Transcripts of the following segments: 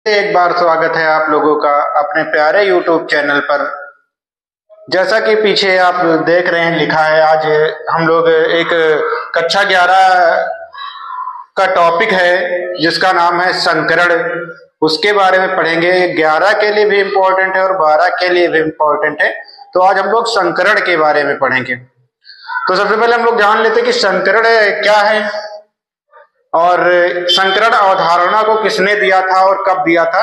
एक बार स्वागत है आप लोगों का अपने प्यारे YouTube चैनल पर। जैसा कि पीछे आप देख रहे हैं लिखा है, आज हम लोग एक कक्षा 11 का टॉपिक है जिसका नाम है संकरण। उसके बारे में पढ़ेंगे। 11 के लिए भी इम्पोर्टेंट है और 12 के लिए भी इम्पोर्टेंट है। तो आज हम लोग संकरण के बारे में पढ़ेंगे। तो सबसे पहले हम लोग जान लेते हैं कि संकरण क्या है और संकरण अवधारणा को किसने दिया था और कब दिया था।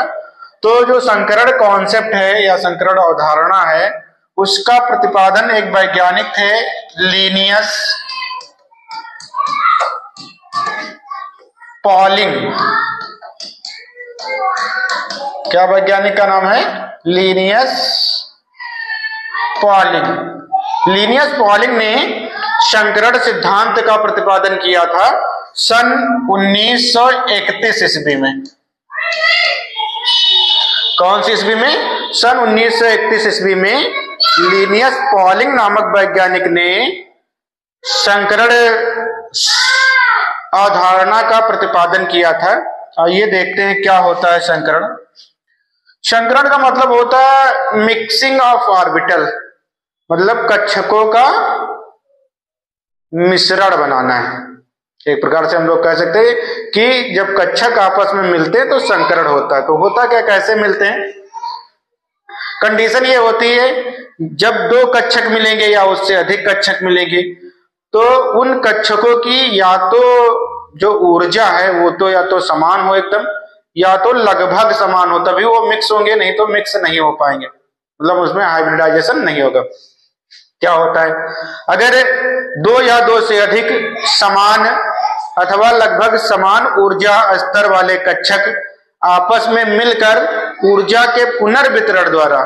तो जो संकरण कॉन्सेप्ट है या संकरण अवधारणा है, उसका प्रतिपादन एक वैज्ञानिक थे, लिनियस पॉलिंग। क्या वैज्ञानिक का नाम है? Linnaeus polling. लिनियस पॉलिंग ने संकरण सिद्धांत का प्रतिपादन किया था सन 1931 ईस्वी में। कौन सी ईस्वी में? सन 1931 ईस्वी में लिनियस पॉलिंग नामक वैज्ञानिक ने संकरण अवधारणा का प्रतिपादन किया था। आइए देखते हैं क्या होता है संकरण। संकरण का मतलब होता है मिक्सिंग ऑफ ऑर्बिटल, मतलब कक्षकों का मिश्रण बनाना है। एक प्रकार से हम लोग कह सकते हैं कि जब कक्षक आपस में मिलते हैं तो संकरण होता है। तो होता क्या, कैसे मिलते हैं? कंडीशन ये होती है, जब दो कक्षक मिलेंगे या उससे अधिक कक्षक मिलेंगे तो उन कक्षकों की या तो जो ऊर्जा है वो तो या तो समान हो एकदम, या तो लगभग समान हो, तभी वो मिक्स होंगे, नहीं तो मिक्स नहीं हो पाएंगे, मतलब उसमें हाइब्रिडाइजेशन नहीं होगा। क्या होता है, अगर दो या दो से अधिक समान अथवा लगभग समान ऊर्जा स्तर वाले कक्षक आपस में मिलकर ऊर्जा के पुनर्वितरण द्वारा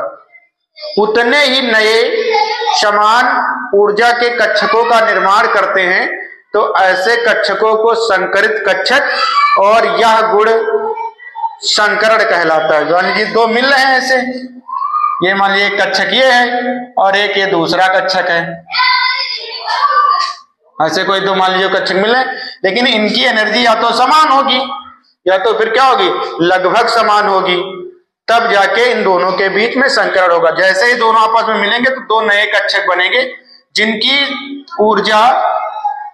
उतने ही नए समान ऊर्जा के कक्षकों का निर्माण करते हैं तो ऐसे कक्षकों को संकरित कक्षक और यह गुण संकरण कहलाता है। यानी कि दो मिल रहे हैं ऐसे, ये मान लीजिए एक कक्षक ये है और एक ये दूसरा कक्षक है, ऐसे कोई दो मान लीजिए कक्षक मिले, लेकिन इनकी एनर्जी या तो समान होगी या तो फिर क्या होगी, लगभग समान होगी, तब जाके इन दोनों के बीच में संकरण होगा। जैसे ही दोनों आपस में मिलेंगे तो दो नए कक्षक बनेंगे जिनकी ऊर्जा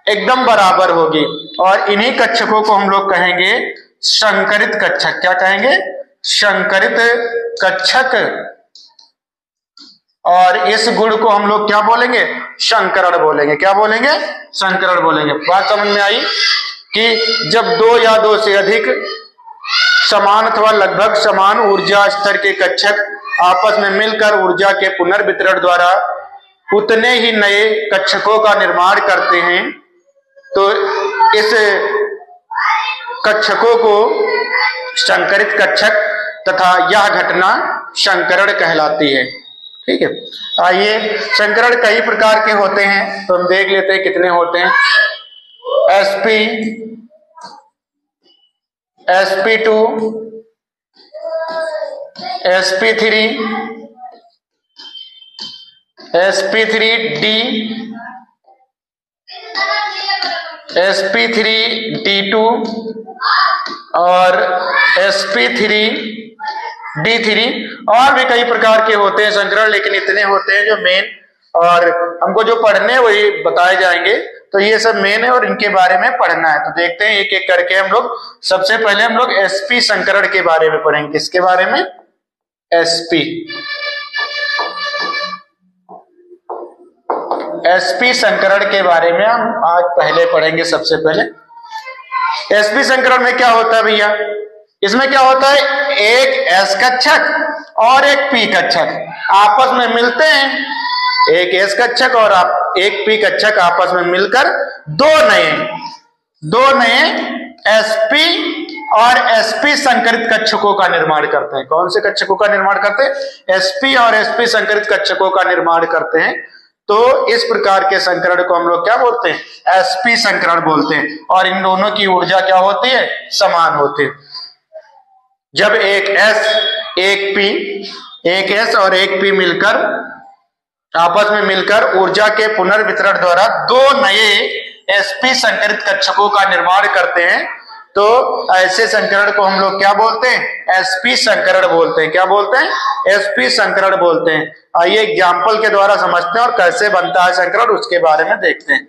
एकदम बराबर होगी और इन्हीं कक्षकों को हम लोग कहेंगे संकरित कक्षक। क्या कहेंगे? संकरित कक्षक। और इस गुण को हम लोग क्या बोलेंगे? संकरण बोलेंगे। क्या बोलेंगे? संकरण बोलेंगे। बात समझ में आई कि जब दो या दो से अधिक समान अथवा लगभग समान ऊर्जा स्तर के कक्षक आपस में मिलकर ऊर्जा के पुनर्वितरण द्वारा उतने ही नए कक्षकों का निर्माण करते हैं तो इस कक्षकों को संकरित कक्षक तथा यह घटना संकरण कहलाती है। ठीक है। आइए, संकरण कई प्रकार के होते हैं तो हम देख लेते हैं कितने होते हैं। sp, sp2, sp3, sp3d, sp3d2 और sp3d3 और भी कई प्रकार के होते हैं संकरण, लेकिन इतने होते हैं जो मेन और हमको जो पढ़ने वही बताए जाएंगे। तो ये सब मेन है और इनके बारे में पढ़ना है। तो देखते हैं एक एक करके हम लोग। सबसे पहले हम लोग sp संकरण के बारे में पढ़ेंगे। किसके बारे में? sp संकरण के बारे में हम आज पहले पढ़ेंगे। सबसे पहले sp संकरण में क्या होता है भैया? इसमें क्या होता है, एक s कक्षक और एक p कक्षक आपस में मिलते हैं। एक s कक्षक और एक p कक्षक आपस में मिलकर दो नए sp और sp संकरित कक्षकों का निर्माण करते हैं। कौन से कक्षकों का निर्माण करते हैं? sp और sp संकरित कक्षकों का निर्माण करते हैं। तो इस प्रकार के संकरण को हम लोग क्या बोलते हैं? sp संकरण बोलते हैं। और इन दोनों की ऊर्जा क्या होती है? समान होती है। जब एक s और एक p मिलकर आपस में मिलकर ऊर्जा के पुनर्वितरण द्वारा दो नए sp संकरित कक्षकों का निर्माण करते हैं तो ऐसे संकरण को हम लोग क्या बोलते हैं? sp संकरण बोलते हैं। क्या बोलते हैं? sp संकरण बोलते हैं। आइए एग्जाम्पल के द्वारा समझते हैं और कैसे बनता है संकरण उसके बारे में देखते हैं।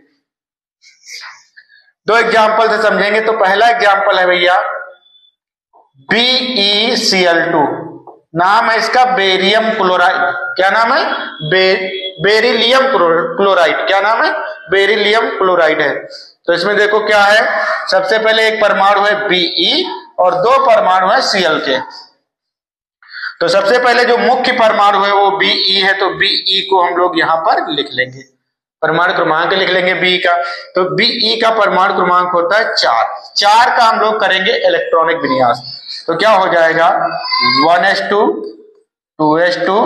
दो एग्जाम्पल से समझेंगे। तो पहला एग्जाम्पल है भैया BeCl2, नाम है इसका बेरियम क्लोराइड। क्या नाम है? Beryllium chloride. क्या नाम है? बेरिलियम क्लोराइड है। तो इसमें देखो क्या है, सबसे पहले एक परमाणु है Be और दो परमाणु है Cl के। तो सबसे पहले जो मुख्य परमाणु है वो Be है, तो Be को हम लोग यहां पर लिख लेंगे, परमाणु क्रमांक लिख लेंगे Be का। तो Be का परमाणु क्रमांक होता है 4 का हम लोग करेंगे इलेक्ट्रॉनिक विन्यास। तो क्या हो जाएगा 1s2 2s2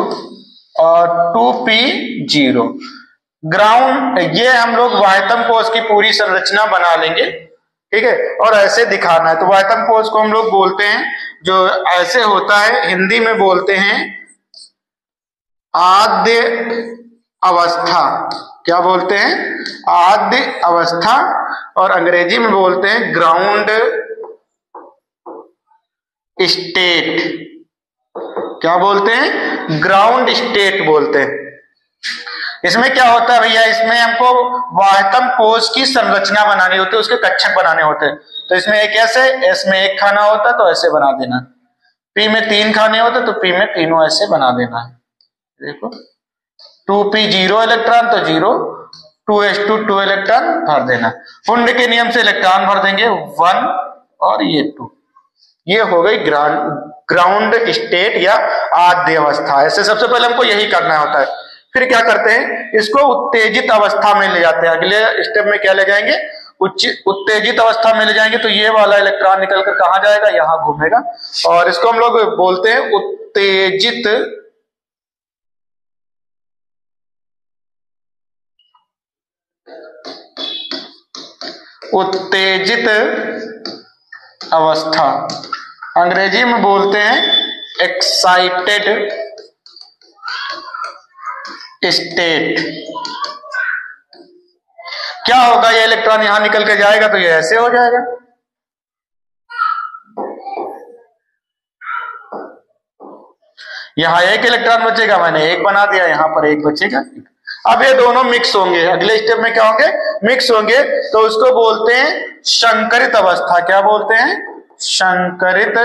और 2p0। ग्राउंड, ये हम लोग वायतम कोश की पूरी संरचना बना लेंगे, ठीक है। और ऐसे दिखाना है। तो वायतम कोश को हम लोग बोलते हैं, जो ऐसे होता है, हिंदी में बोलते हैं आद्य अवस्था। क्या बोलते हैं? आद्य अवस्था। और अंग्रेजी में बोलते हैं ग्राउंड स्टेट। क्या बोलते हैं? ग्राउंड स्टेट बोलते हैं। इसमें क्या होता है भैया, इसमें हमको वायतम कोश की संरचना बनानी होती है, उसके कक्षक बनाने होते हैं। तो इसमें एक ऐसे, एस में एक खाना होता है तो ऐसे बना देना, पी में 3 खाने होते तो पी में तीनों ऐसे बना देना है। देखो 2p0 इलेक्ट्रॉन तो 0, 2s2 2 इलेक्ट्रॉन भर देना। हुंड के नियम से इलेक्ट्रॉन भर देंगे 1 और ये 2। ये हो गई ग्राउंड स्टेट या आद्य अवस्था। ऐसे सबसे पहले हमको यही करना होता है। फिर क्या करते हैं, इसको उत्तेजित अवस्था में ले जाते हैं। अगले स्टेप में क्या ले जाएंगे? उत्तेजित अवस्था में ले जाएंगे। तो ये वाला इलेक्ट्रॉन निकल कर कहां जाएगा? यहां घूमेगा। और इसको हम लोग बोलते हैं उत्तेजित अवस्था। अंग्रेजी में बोलते हैं एक्साइटेड स्टेट। क्या होगा, ये इलेक्ट्रॉन यहां निकल के जाएगा तो ये ऐसे हो जाएगा। यहां एक इलेक्ट्रॉन बचेगा, मैंने एक बना दिया, यहां पर एक बचेगा। अब ये दोनों मिक्स होंगे। अगले स्टेप में क्या होंगे? मिक्स होंगे। तो उसको बोलते हैं संकरित अवस्था। क्या बोलते हैं? संकरित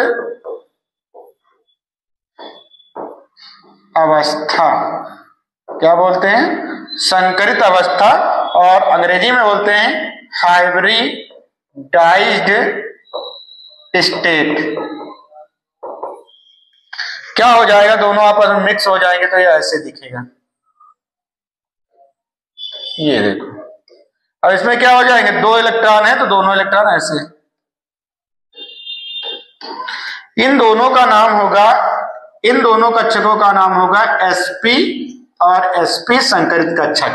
अवस्था। क्या बोलते हैं? संकरित अवस्था। और अंग्रेजी में बोलते हैं हाइब्रिडाइज्ड स्टेट। क्या हो जाएगा? दोनों आपस में मिक्स हो जाएंगे तो ये ऐसे दिखेगा। ये देखो, अब इसमें क्या हो जाएंगे? 2 इलेक्ट्रॉन है तो दोनों इलेक्ट्रॉन ऐसे। इन दोनों का नाम होगा, इन दोनों कक्षकों का नाम होगा sp और sp संकरित कक्षक।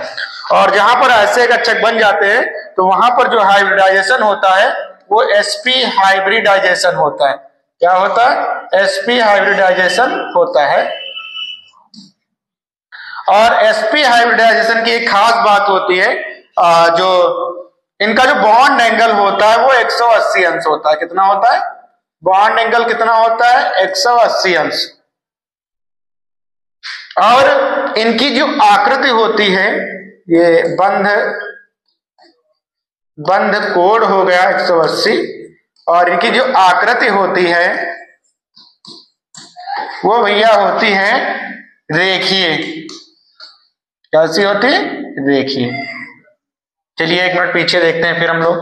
और जहां पर ऐसे कक्षक बन जाते हैं तो वहां पर जो हाइब्रिडाइजेशन होता है वो sp हाइब्रिडाइजेशन होता है। क्या होता है? sp हाइब्रिडाइजेशन होता है। और sp हाइब्रिडाइजेशन की एक खास बात होती है, जो इनका जो बॉन्ड एंगल होता है वो 180 अंश होता है। कितना होता है? बॉन्ड एंगल कितना होता है? 180 अंश। और इनकी जो आकृति होती है, ये बंध कोण हो गया 180, और इनकी जो आकृति होती है वो भैया होती है रेखीय। कैसी होती है? रेखीय। चलिए 1 मिनट पीछे देखते हैं फिर हम लोग।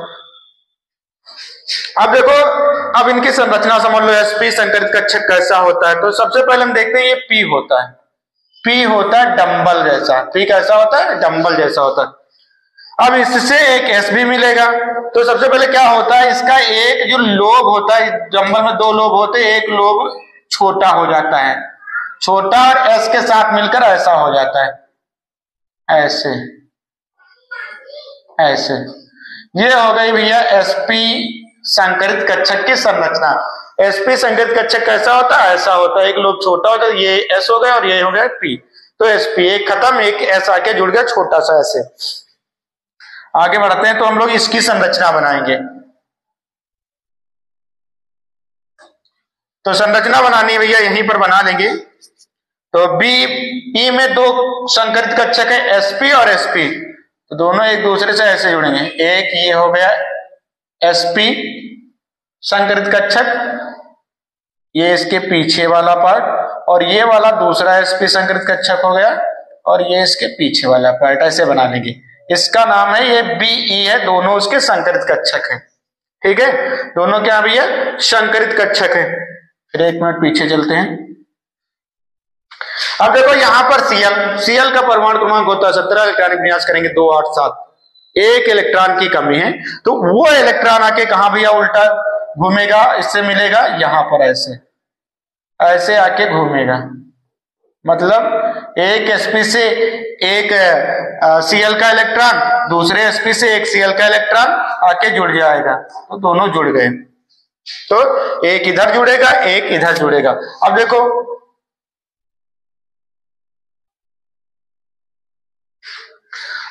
अब देखो, अब इनकी संरचना समझ लो। sp संकरित कक्षक कैसा होता है? तो सबसे पहले हम देखते हैं ये p होता है। p होता है डंबल जैसा। p कैसा होता है? डंबल जैसा होता है। अब इससे एक s भी मिलेगा। तो सबसे पहले क्या होता है, इसका एक जो लोब होता है, डंबल में 2 लोब होते हैं, एक लोब छोटा हो जाता है, छोटा, और s के साथ मिलकर ऐसा हो जाता है, ऐसे ऐसे। ये हो गई भैया sp संकरित कक्षक की संरचना। sp संकरित कक्षक कैसा होता है? ऐसा होता है, एक लोब छोटा होता है, ये s हो गया और ये हो गया p। तो sp एक खत्म, एक s आके जुड़ गया छोटा सा। ऐसे आगे बढ़ते हैं तो हम लोग इसकी संरचना बनाएंगे। तो संरचना बनानी है भैया, यहीं पर बना लेंगे। तो बी में दो संकरित कक्षक है sp और sp, तो दोनों एक दूसरे से ऐसे जुड़ेंगे। एक ये हो गया sp संकरित कक्षक, ये इसके पीछे वाला पार्ट, और ये वाला दूसरा sp संकरित कक्षक हो गया, और ये इसके पीछे वाला पार्ट, ऐसे बना लेंगे। इसका नाम है ये BE है, दोनों उसके संकरित कक्षक है। ठीक है, दोनों क्या भैया संकरित कक्षक है। फिर एक मिनट पीछे चलते हैं। अब देखो यहां पर Cl का परमाणु क्रमांक होता है 17 इलेक्ट्रॉनिक विन्यास करेंगे 2 8 7, एक इलेक्ट्रॉन की कमी है, तो वो इलेक्ट्रॉन आके कहां भैया उल्टा घूमेगा, इससे मिलेगा यहां पर ऐसे ऐसे आके घूमेगा। मतलब एक sp से एक Cl का इलेक्ट्रॉन दूसरे sp से एक Cl का इलेक्ट्रॉन आके जुड़ जाएगा, तो दोनों जुड़ गए। तो एक इधर जुड़ेगा एक इधर जुड़ेगा। अब देखो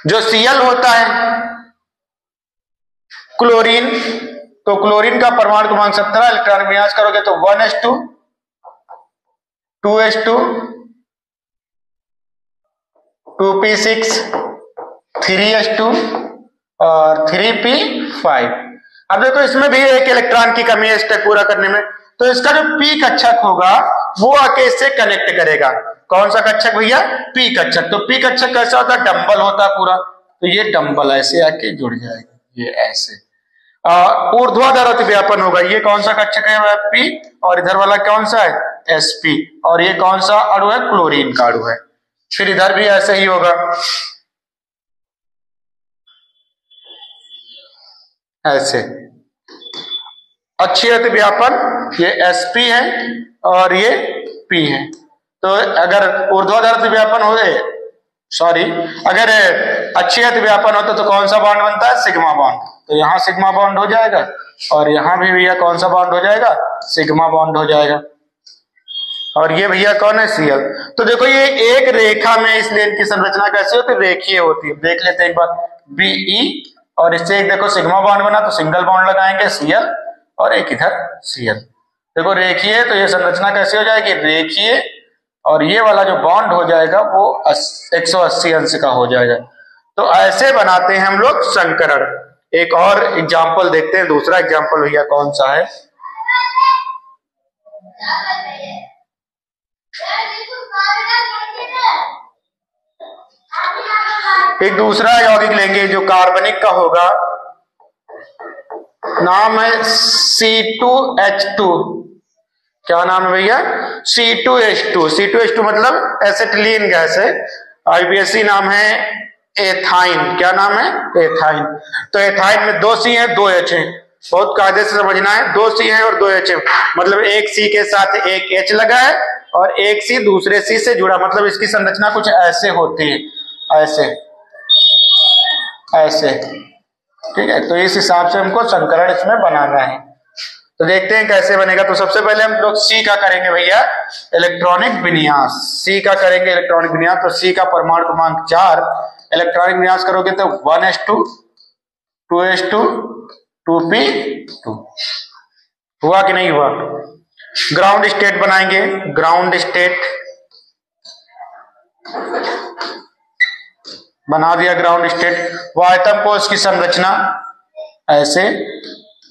जो Cl होता है क्लोरीन, तो क्लोरीन का परमाणु क्रमांक 17 इलेक्ट्रॉन विन्यास करोगे तो 1s2 2s2 2p6 3s2 और 3p5। अब देखो इसमें भी एक इलेक्ट्रॉन की कमी है स्टेप पूरा करने में, तो इसका जो p कक्षक होगा वो आके इससे कनेक्ट करेगा। कौन सा कक्षक भैया, p कक्षक। तो p कक्षक कैसा होता है, डंबल होता है पूरा, तो ये डंबल ऐसे आके जुड़ जाएगा, ये ऐसे। ऊर्ध्वाधर अतिव्यापन होगा, ये कौन सा कक्षक है p, और इधर वाला कौन सा है sp, और ये कौन सा अणु है, क्लोरीन का अणु है। फिर इधर भी ऐसे ही होगा, ऐसे अच्छी अतिव्यापन, ये sp है और ये p है। तो अगर ऊर्ध्वाधर अतिव्यापन हो गए, सॉरी, अगर अच्छी अतिव्यापन होता तो कौन सा बॉन्ड बनता है, सिग्मा बॉन्ड। तो यहाँ सिग्मा बॉन्ड हो जाएगा, और यहाँ भी भैया कौन सा बॉन्ड हो जाएगा, सिग्मा बॉन्ड हो जाएगा। और ये भैया कौन है, Cl। तो देखो ये एक रेखा में इस लेन की संरचना कैसी होती है, रेखीय होती है। देख लेते हैं एक बार, BE और इससे एक देखो सिग्मा बॉन्ड बना, तो सिंगल बॉन्ड लगाएंगे Cl और एक इधर Cl। देखो रेखीय, तो ये संरचना कैसी हो जाएगी, रेखीय, और ये वाला जो बॉन्ड हो जाएगा वो 180 अंश का हो जाएगा। तो ऐसे बनाते हैं हम लोग संकरण। एक और एग्जाम्पल देखते हैं, दूसरा एग्जाम्पल भैया कौन सा है। एक दूसरा यौगिक लेंगे जो कार्बनिक का होगा, नाम है C2H2। क्या नाम है भैया, C2H2। C2H2 मतलब एसिटिलीन गैस है, IUPAC नाम है एथाइन। क्या नाम है, एथाइन। तो एथाइन में 2 C है 2 H है, बहुत कायदे से समझना है। 2 C है और 2 H है, मतलब एक C के साथ एक H लगा है और एक C दूसरे C से जुड़ा, मतलब इसकी संरचना कुछ ऐसे होती है, ऐसे ऐसे। ठीक है, तो इस हिसाब से हमको संकरण इसमें बनाना है। तो देखते हैं कैसे बनेगा। तो सबसे पहले हम लोग C का करेंगे भैया इलेक्ट्रॉनिक विन्यास। C का करेंगे इलेक्ट्रॉनिक विन्यास, तो C का परमाणु क्रमांक 4 इलेक्ट्रॉनिक विन्यास करोगे तो 1s2 2s2 2p2। हुआ कि नहीं हुआ। ग्राउंड स्टेट बनाएंगे, ग्राउंड स्टेट बना दिया, ग्राउंड स्टेट। वायतम कोश की संरचना ऐसे,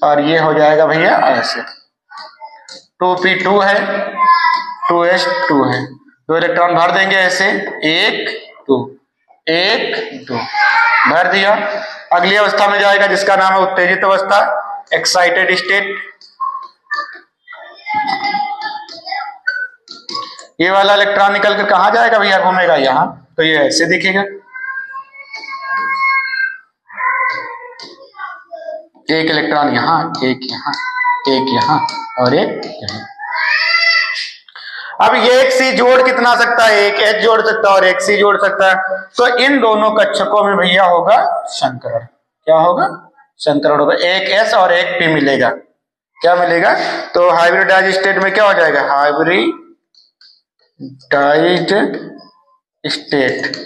और ये हो जाएगा भैया ऐसे। 2p2 है 2s2 है, 2 इलेक्ट्रॉन भर देंगे ऐसे, 1 2 1 2 भर दिया। अगली अवस्था में जाएगा जिसका नाम है उत्तेजित अवस्था, एक्साइटेड स्टेट। ये वाला इलेक्ट्रॉन निकल कर कहां जाएगा भैया, घूमेगा यहाँ, तो ये ऐसे दिखेगा, एक इलेक्ट्रॉन यहाँ, एक यहाँ, एक यहाँ और एक यहाँ। अब ये एक C जोड़ कितना सकता है, एक H जोड़ सकता है और एक C जोड़ सकता है। तो इन दोनों कक्षकों में भैया होगा संकरण। क्या होगा, संकरण होगा। एक S और एक P मिलेगा। क्या मिलेगा, तो हाइब्रिडाइज स्टेट में क्या हो जाएगा, हाइब्रिडाइज्ड स्टेट।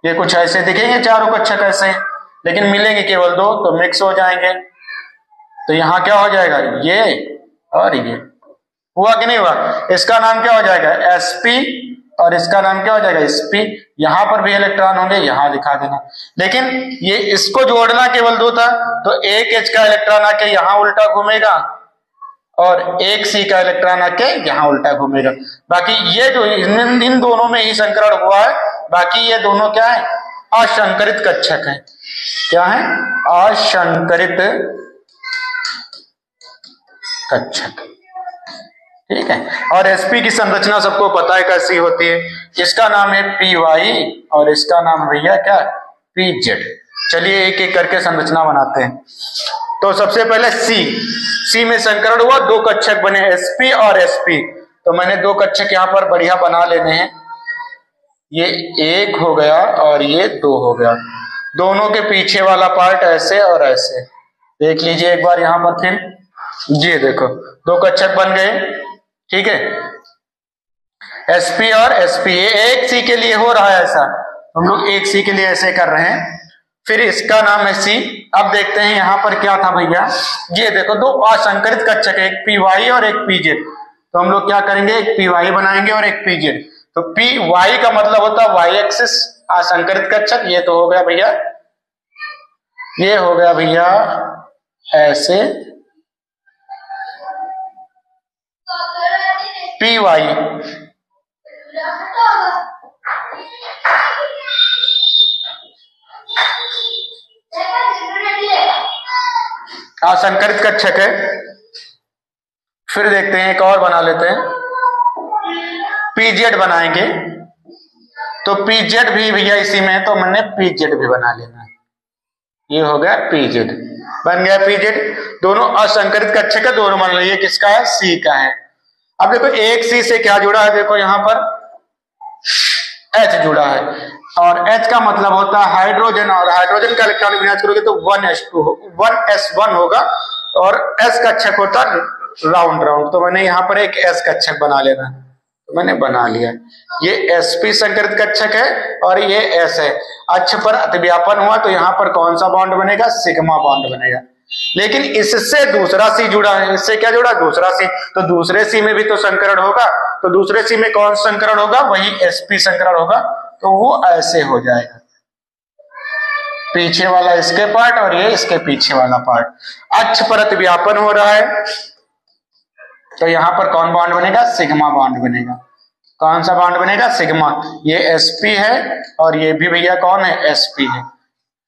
ये कुछ ऐसे दिखेंगे चारों कक्षक ऐसे, लेकिन मिलेंगे केवल 2, तो मिक्स हो जाएंगे। तो यहां क्या हो जाएगा, ये और ये, हुआ कि नहीं हुआ? इसका नाम क्या हो जाएगा? sp और इसका नाम क्या हो जाएगा? sp। यहां पर भी इलेक्ट्रॉन होंगे, यहां दिखा देना। लेकिन ये इसको जोड़ना केवल 2 था, तो एक H का इलेक्ट्रॉन आके यहां उल्टा घूमेगा और एक C का इलेक्ट्रॉन आके यहां उल्टा घूमेगा। बाकी ये जो इन दोनों में ही संकरण हुआ है, बाकी ये दोनों क्या है? असंकरित कक्षक है। क्या है? असंकरित कक्षक। ठीक है। और sp की संरचना सबको पता है कैसी होती है। इसका नाम है py और इसका नाम भैया क्या? pz। चलिए एक एक करके संरचना बनाते हैं। तो सबसे पहले C में संकरण हुआ, 2 कक्षक बने sp और sp। तो मैंने 2 कक्षक यहां पर बढ़िया बना लेने हैं। ये 1 हो गया और ये 2 हो गया। दोनों के पीछे वाला पार्ट ऐसे और ऐसे देख लीजिए एक बार यहां पर। फिर ये देखो 2 कक्षक बन गए। ठीक है। sp और sp, ये एक C के लिए हो रहा है ऐसा, हम लोग एक C के लिए ऐसे कर रहे हैं। फिर इसका नाम है C। अब देखते हैं यहां पर क्या था भैया। ये देखो 2 असंकरित कक्षक है, एक py और एक pz। तो हम लोग क्या करेंगे? एक py बनाएंगे और एक pz। तो py का मतलब होता है y एक्सिस असंकरित कक्षक। ये तो हो गया भैया, ये हो गया भैया ऐसे py। असंकरित कक्षक है। फिर देखते हैं एक और बना लेते हैं, pz बनाएंगे। तो pz भी भैया इसी में है, तो मैंने pz भी बना लेना है। ये हो गया pz, बन गया pz। दोनों असंकरित कक्षक है, दोनों मान लीजिए किसका है? C का है। अब देखो एक C से क्या जुड़ा है? देखो यहां पर H जुड़ा है और H का मतलब होता है हाइड्रोजन, और हाइड्रोजन का इलेक्ट्रॉन विन्यास करोगे तो 1s1 होगा और S कक्षक होता है राउंड। तो मैंने यहां पर एक S कक्षक बना लेना, तो मैंने बना लिया। ये sp संकरित कक्षक है और ये S है। अक्ष पर अतिव्यापन हुआ तो यहां पर कौन सा बॉन्ड बनेगा? सिग्मा बॉन्ड बनेगा। लेकिन इससे दूसरा C जुड़ा है। इससे क्या जुड़ा? दूसरा C। तो दूसरे C में भी तो संकरण होगा, तो दूसरे C में कौन संकरण होगा? वही sp संकरण होगा। तो वो ऐसे हो जाएगा, पीछे वाला इसके पार्ट और ये इसके पीछे वाला पार्ट। अक्ष पर अतिव्यापन हो रहा है तो यहां पर कौन बॉन्ड बनेगा? सिग्मा बॉन्ड बनेगा। कौन सा बॉन्ड बनेगा? सिग्मा। ये sp है और ये भी भैया कौन है? sp है।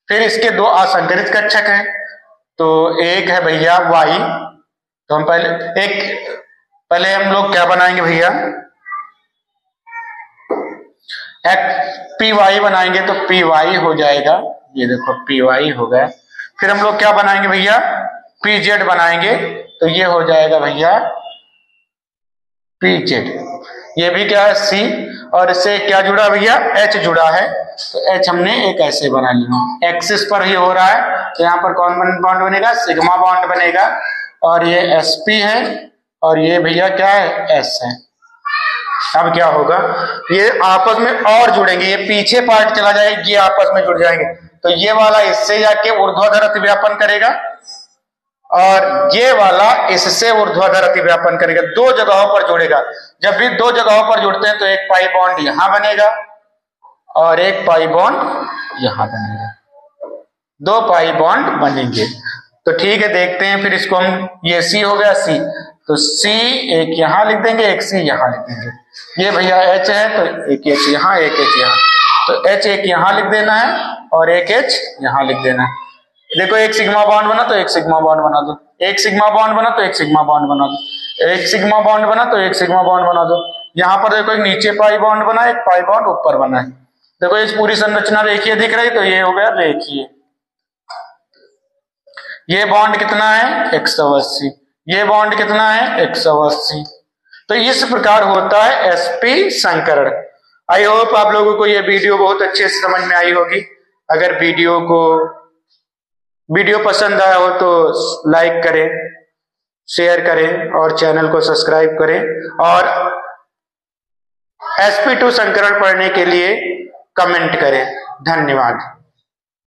फिर इसके 2 असंकरित कक्षक हैं, तो एक है भैया y। तो हम पहले हम लोग क्या बनाएंगे भैया? py बनाएंगे तो py हो जाएगा, ये देखो py हो गया। फिर हम लोग क्या बनाएंगे भैया? pz बनाएंगे, तो ये हो जाएगा भैया pz। ये भी क्या है? C। और इससे क्या जुड़ा भैया? H जुड़ा है, तो H हमने एक ऐसे बना लिया। एक्सिस पर ही हो रहा है तो यहाँ पर कौन बॉन्ड बनेगा? सिग्मा बॉन्ड बनेगा। और ये sp है और ये भैया क्या है? S है। अब क्या होगा? ये आपस में और जुड़ेंगे, ये पीछे पार्ट चला जाएगा, ये आपस में जुड़ जाएंगे। तो ये वाला इससे जाके ऊर्ध्वाधर अतिव्यापन करेगा और ये वाला इससे ऊर्ध्वाधर अतिव्यापन करेगा। 2 जगहों पर जुड़ेगा। जब भी 2 जगहों पर जुड़ते हैं तो एक पाई बॉन्ड यहां बनेगा और एक पाई बॉन्ड यहां बनेगा। 2 पाई बॉन्ड बनेंगे। तो ठीक है, देखते हैं फिर इसको हम। ये C हो गया C, तो C एक यहां लिख देंगे, एक C यहां लिख देंगे। ये भैया H है तो एक H यहां, एक H यहां। तो H एक यहां लिख देना है और एक H यहां लिख देना है। देखो एक सिग्मा बॉन्ड बना तो एक सिग्मा बॉन्ड बना दो, एक सिग्मा बॉन्ड बना तो एक सिग्मा बॉन्ड बना दो, एक सिग्मा बॉन्ड बना तो एक सिग्मा बॉन्ड बना दो। यहां पर देखो एक नीचे पाई बॉन्ड बना, एक पाई बॉन्ड ऊपर बना है। देखो इस पूरी संरचना रेखीय दिख रही, तो ये हो गया रेखीय। ये बॉन्ड कितना है? 180। ये बॉन्ड कितना है? 180। तो इस प्रकार होता है sp संकरण। आई होप आप लोगों को ये वीडियो बहुत अच्छे से समझ में आई होगी। अगर वीडियो पसंद आया हो तो लाइक करें, शेयर करें और चैनल को सब्सक्राइब करें और sp2 संकरण पढ़ने के लिए कमेंट करें। धन्यवाद।